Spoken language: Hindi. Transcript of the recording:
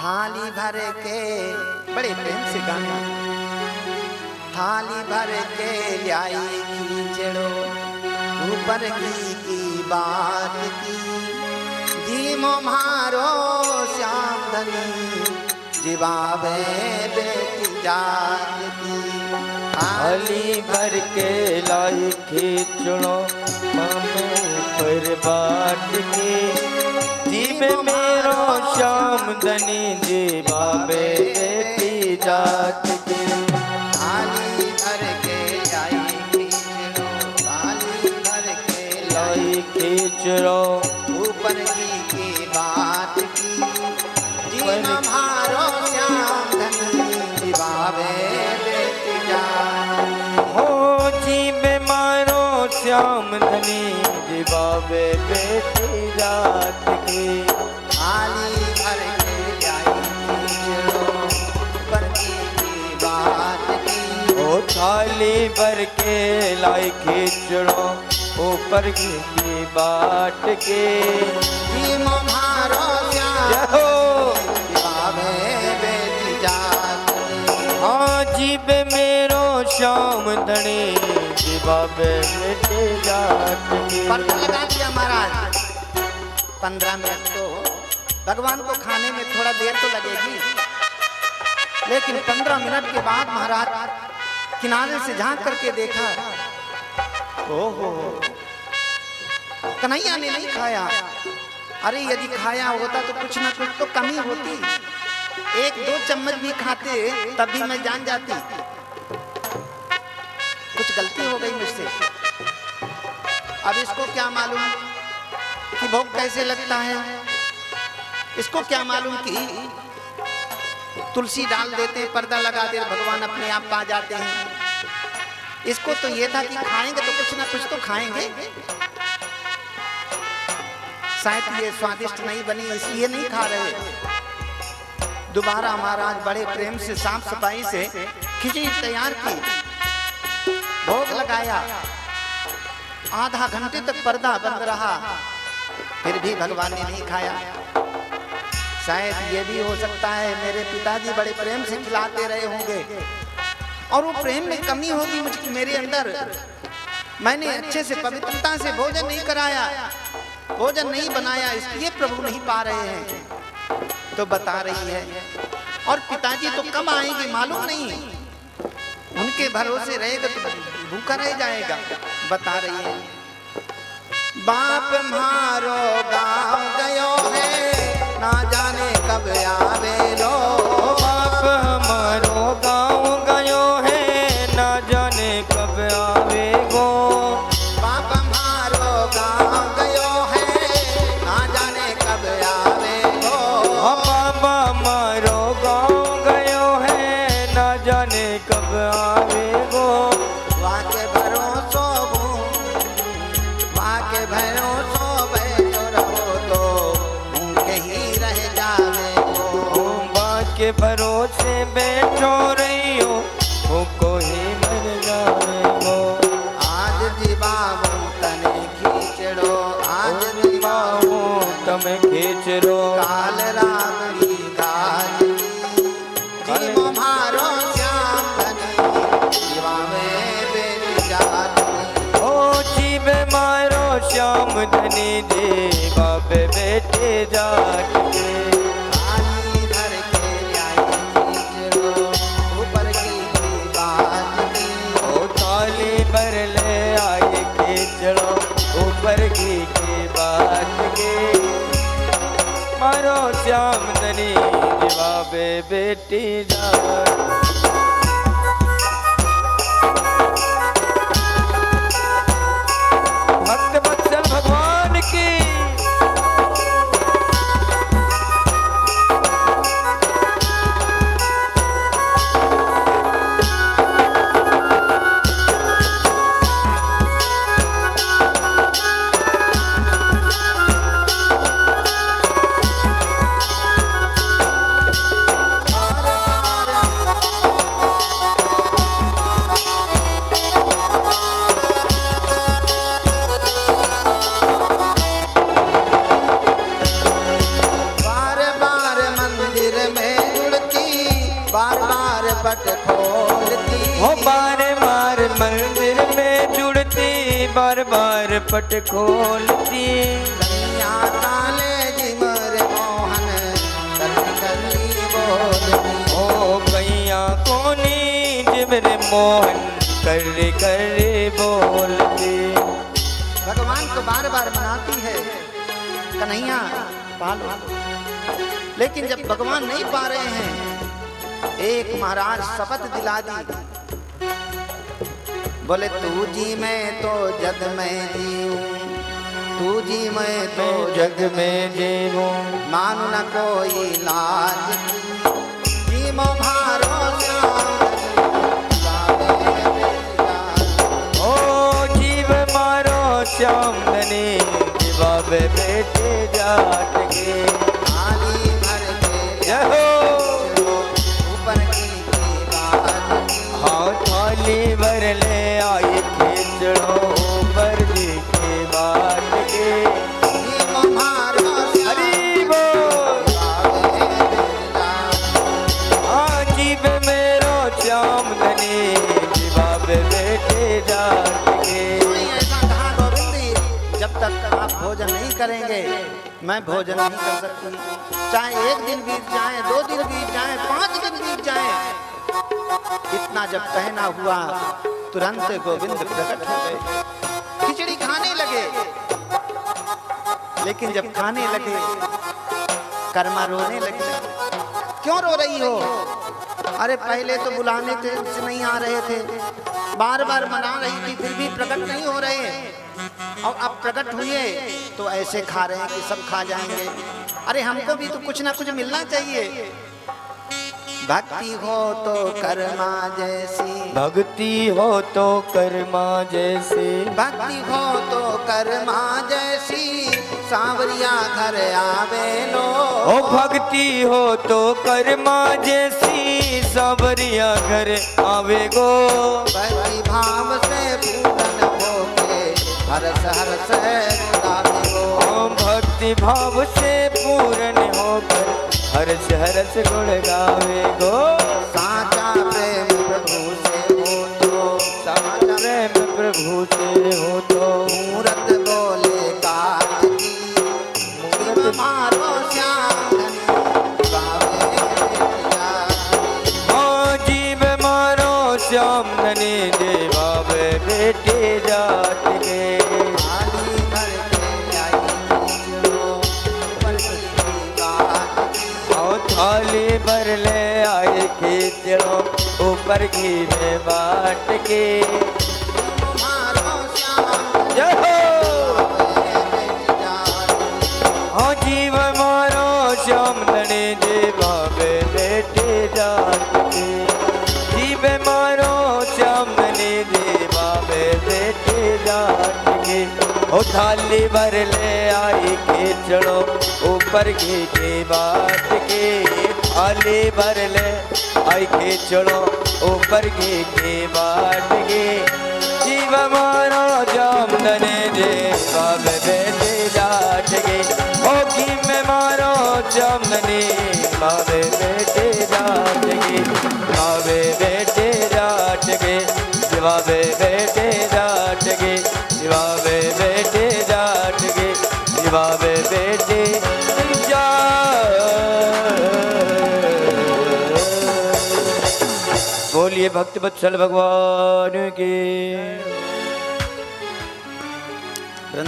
थाली भर के, बड़े प्रेम से गाना, थाली भर के लाई खींचड़ो ऊपर की बात की, जीमो मारो श्याम धनी जीवावे बेटी जात की। थाली भर के लाई खींचड़ो ऊपर बाट की, जीव मेरो श्याम धनी जीवावे बेटी जात की। थाली भर के लाई खींचड़ो, थाली भर के लाई खींचड़ो ऊपर की बात की, जीवन मारो श्याम धनी जीवावे बेटी जात। हो जीव मारो श्याम धनी जीवावे बेटी जात की। थाली भर के लाई खींचड़ो ऊपर की बात की, ओ थाली भर के लाई खींचड़ो ऊपर की बाट के, जीवन मारो श्याम जीवावे बेटी जात। हाँ जीव मेरो श्याम धनी जीवावे बेटी जात की। पर्दा लगा दिया महाराज। 15 मिनट तो भगवान को खाने में थोड़ा देर तो लगेगी, लेकिन 15 मिनट के बाद महाराज किनारे से झांक करके देखा, ओहो कन्हैया ने नहीं खाया। अरे यदि खाया होता तो कुछ ना कुछ तो कमी होती, 1-2 चम्मच भी खाते तब भी मैं जान जाती कुछ गलती हो गई मुझसे। अब इसको क्या मालूम कि भोग कैसे लगता है, इसको क्या मालूम कि तुलसी डाल देते, पर्दा लगा दे, भगवान अपने आप पा जाते हैं। इसको तो ये था कि खाएंगे तो कुछ ना कुछ तो खाएंगे, शायद ये स्वादिष्ट नहीं बनी इसलिए नहीं खा रहे। दोबारा महाराज बड़े प्रेम से साफ सफाई से खिचड़ी तैयार की, भोग लगाया, आधा घंटे तक पर्दा बंद रहा, फिर भी भगवान ने नहीं खाया। शायद ये भी हो सकता है मेरे पिताजी बड़े प्रेम से खिलाते रहे होंगे और वो प्रेम में कमी होगी मुझे मेरे अंदर। मैंने अच्छे से पवित्रता से भोजन नहीं कराया, भोजन नहीं बनाया, इसलिए प्रभु नहीं पा रहे हैं। तो बता रही है, और पिताजी तो कब आएंगे मालूम नहीं, उनके भरोसे रहेगा तो भूखा रह जाएगा। बता रही है, बाप मारो गाँव गयो है, ना जाने कब आवे लो। बाप हमारो गाँव गयो है, ना जाने कब आवे गो। बाप हमारो गाँव गयो है, ना जाने कब आवे गो। बाबा हमारो गाँव गयो है, ना जाने कब आवे गो। वाके भरोसो वाके भरोसो बैठो रहो तो भूखे ही रह जावे गो। बाके भरोसे बैठो रही हो, भूखो ही मर जावे गो। आज जीवाओ तने खींचड़ो, आज जीवाओ तमे खींचरो। काल रावड़ी गाज जीवो मारो श्याम धनी जीवावे बेटी जात। ओ जीव मारो श्याम धनी जीवावे बेटी जात के। थाली भर के लाई खींचड़ो ऊपर की बात की, ओ थाली भर ले आए खींचड़ो ऊपर की बात के। मारो श्याम धनी जीवावे बेटी जात। भक्त वत्सल भगवान की। पट खोलती। हो बार बार मंदिर में जुड़ती, बार बार पट खोलती। कन्या काले जिमर मोहन कली कली बोलती। ओ कैया कोनी जिमरे मोहन कर बोलती। भगवान को बार बार मनाती है कन्हैया पालो, लेकिन जब भगवान नहीं पा रहे हैं, एक महाराज शपथ दिला दी, बोले तू जी मैं तो जग में जीऊं, तू जी मैं तो जग में जीऊं, मानु न कोई लाज, जीमो भारो श्यामनी बाबे बेटे जाट के। थाली भर के ऊपर की बात, हाँ थाली भर ले आई खींचड़ो ऊपर जी के बाट के। हरी बोल हाँ जीव मेरो श्यामनी बाबे बेटे जाट के। जब तक आप भोजन नहीं करेंगे मैं भोजन नहीं कर सकती, चाहे एक दिन बीत जाए, 2 दिन बीत जाए, 5 दिन बीत जाए। इतना जब कहना हुआ तुरंत गोविंद प्रकट हो गए, खिचड़ी खाने लगे। लेकिन जब खाने लगे कर्मा रोने लगी। क्यों रो रही हो? अरे पहले तो बुलाने से नहीं आ रहे थे, बार बार मना रही थी, फिर भी प्रकट नहीं हो रहे, और अब प्रकट हुए तो ऐसे खा रहे हैं कि सब खा जाएंगे। अरे हमको भी तो कुछ ना कुछ मिलना चाहिए। भक्ति हो तो कर्मा जैसी, भक्ति हो तो कर्मा जैसी, भक्ति हो तो कर्मा जैसी, सांवरिया घर आवे लो। ओ भक्ति हो तो कर्मा जैसी, सांवरिया घर आवे गो। भक्ति भाव से पूर्ण होके हरस हरस गावे गो। भक्ति भाव से पूर्ण होकर हरस हरस गुण गावे गो। साचा प्रेम प्रभु से हो तो, साचा प्रेम प्रभु से हो तो, मूरत बोले काट की, मूरत मारो श्याम जीव मारो श्याम धनी बाबे बेटे जाट के। थाली भर ले आए खींचड़ो ऊपर घी में बाट के। हाँ जीव मारो श्याम धनी जी बाबे बेटे जाट के। जीव मारो श्याम धनी जी बाबे बेटे जाट के। ओ थाली भर ले आई खींचड़ो ऊपर घी के बाट के। थाली भर ले आई खींचड़ो ऊपर घी के बाट के। जीव मारो श्याम धनी जी बाबे बेटे जाट के। ओ घी में मारो श्याम धनी बाबे बेटे जाट के। बाबे बेटे जाट के, बाबे बेटे जाट के, बाबे बेटे जाट के, बाबे बेटे बोलिए भक्त वत्सल भगवान की।